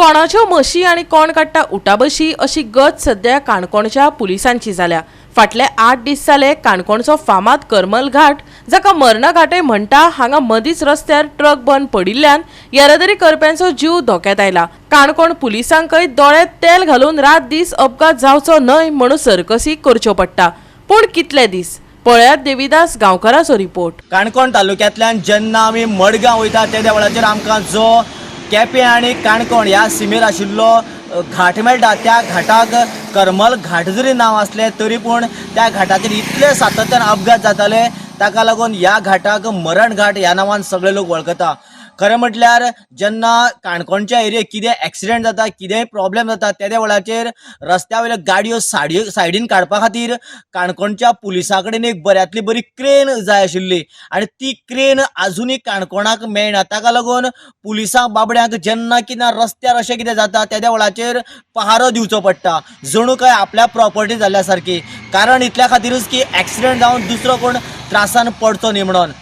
कोणाच्यो म्हशी आणि कोण काडटा उठाबशी अशी गत सध्या काणकोणच्या पुलिसांची जाल्या। फाटले 8 दीस जाले काणकोणचो फामाद करमल घाट जाका मरणा घाटय म्हणटा हांगा मदींच रस्त्यार ट्रक बंद पडिल्ल्यान येरादारी करप्यांचो जीव धोक्यात आयला। काणकोण पुलिसांकय दोळे तेल घालून रात दीस अपघात जावचो न्हय म्हणून सरकसी करच्यो पडटा। पूण कितले दीस पळयात देविदास गांवकाराचो रिपोर्ट। काणकोण तालुक्यांतल्यान जेन्ना आमी मडगांव वयता त्या वेळाचेर आमकां जो केपें आनी काणकोण ह्या सीमेर आशिल्लो घाट मेळटा त्या घाटाक करमल घाट जरी नांव आसलें तरी पूण त्या घाटाचेर इतले सातत्यान अपघात जाताले ताका लागून ह्या घाटाक मरण घाट ह्या नांवान सगळे लोक वळखता। खरें म्हटल्यार जेन्ना काणकोणच्या एरियेक कितें एक्सिडेंट जाता कितेंय प्रॉब्लेम जाता त्या वेळाचेर रस्त्या वयल्यो गाडयो सायडीन काडपा खातीर काणकोणच्या पुलिसां कडेन एक बऱ्यांतली बरी क्रेन जाय आशिल्ली आनी ती क्रेन आजुनूय काणकोणाक मेळना। ताका लागून पुलिसां बाबड्यांक जेन्ना कितें रस्त्यार अशें कितें जाता त्या वेळाचेर पहारो दिवचो पडटा जणू काय आपल्या प्रॉपर्टी जाल्ल्या सारकी। कारण इतल्या खातीरच की एक्सिडेंट जावन दुसरो कोण त्रासान पडचो न्ही म्हणून।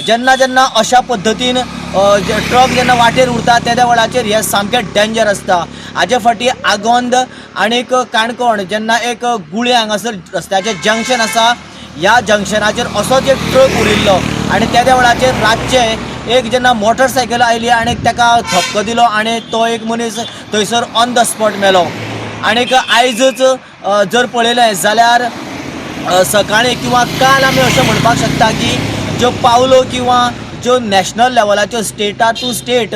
जेन्ना जेन्ना अशा पद्दतीन ट्रक जेन्ना वाटेर उरता त्या वेळाचेर हे सामकें डेंजर आसता। हाजे फाटी आगोंद आनीक काणकोण जेन्ना एक गुळे हांगासर रस्त्याचें जंक्शन आसा ह्या जंक्शनाचेर असोच एक ट्रक उरिल्लो आनी त्या वेळाचेर रातचे एक जेन्ना मोटरसायकल आयली आनी ताका धपको दिलो आनी तो एक मनीस थंयसर ऑन द स्पॉट मेलो। आनीक आयजच जर पळयलें जाल्यार सकाळीं किंवा काल आमी अशें म्हणपाक शकता की ज्यो पावलो किंवा ज्यो नॅशनल लेवलाच्यो स्टेटा टू स्टेट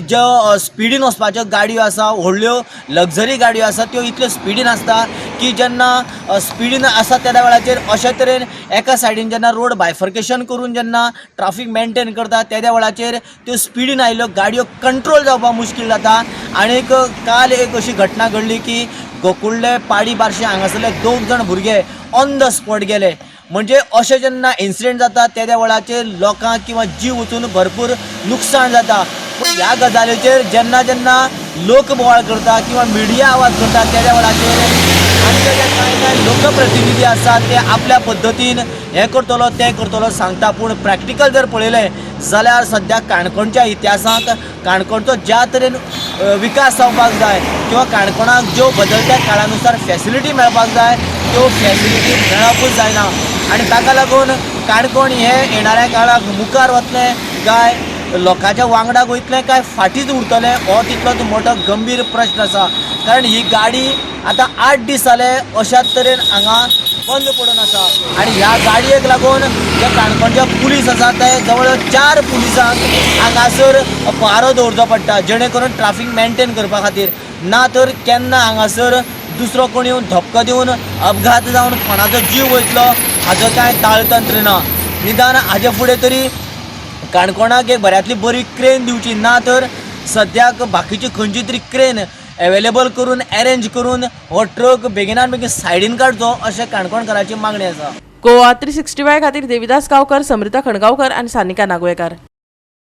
ज्यो स्पिडीन वचपाच्यो गाडयो आसा व्हडल्यो लग्जरी गाडयो आसा त्यो इतल्यो स्पिडीन आसता की जेन्ना स्पिडीन आसा त्या वेळाचेर अशे तरेन एका सायडीन जेन्ना रोड बायफर्केशन करून जेन्ना ट्राफीक मेंटेन करता त्या वेळाचेर त्यो स्पिडीन आयल्यो गाडयो कंट्रोल जावपाक मुश्कील जाता। आनीक काल एक अशी घटना घडली की गोकुळ्ळे पाडी बार्शी हांगासरले 2 जाण भुरगे ऑन द स्पॉट गेले। म्हणजे अशें जेन्ना इन्सिडेंट जाता त्या वेळाचेर लोकांक किंवा जीव वचून भरपूर नुकसाण जाता। पूण ह्या गजालीचेर जेन्ना जेन्ना लोक बोवाळ करता किंवा मिडिया आवाज करता त्या वेळाचेर आमचे जे कांय लोकप्रतिनिधी आसात ते आपल्या पद्दतीन हें करतलो तें करतलो सांगता। पूण प्रॅक्टिकल जर पळयलें जाल्यार सद्या काणकोणच्या इतिहासांत काणकोणचो ज्या तरेन विकास जावपाक जाय किंवा काणकोणाक ज्यो बदलत्या काळानुसार फॅसिलिटी मेळपाक जाय त्यो फॅसिलिटी मेळपूच जायना। आनी ताका लागून काणकोण हें येणाऱ्या काळाक मुखार वतलें काय लोकांच्या वांगडा वयतलें काय फाटींच उरतलें हो तितलोच मोठो गंभीर प्रश्न आसा। कारण ही गाडी आतां 8 दीस जाले अशाच तरेन हांगा बंद पडून आसा आनी ह्या गाडयेक लागून जे काणकोणचे पुलीस आसा ते जवळ 4 पुलिसांक हांगासर पहारो दवरचो पडटा जेणे करून ट्राफीक मेंटेन करपा खातीर। ना तर केन्ना हांगासर दुसरो कोण येवन धपको दिवन अपघात जावन कोणाचो जीव वयतलो हाजो कांय ताळतंत्र ना। निदान हाजे फुडें तरी काणकोणाक एक बऱ्यांतली बरी क्रेन दिवची ना तर सद्याक बाकीची खंयची तरी क्रेन अवेलेबल करून अरेंज करून हो ट्रक बेगिनान बेगीन सायडीन काडचो अशें काणकोणकारांची मागणी आसा। गोवा 365 खातीर देविदास गांवकर, समृता खणगांवकर आनी सानिका नागवेकर।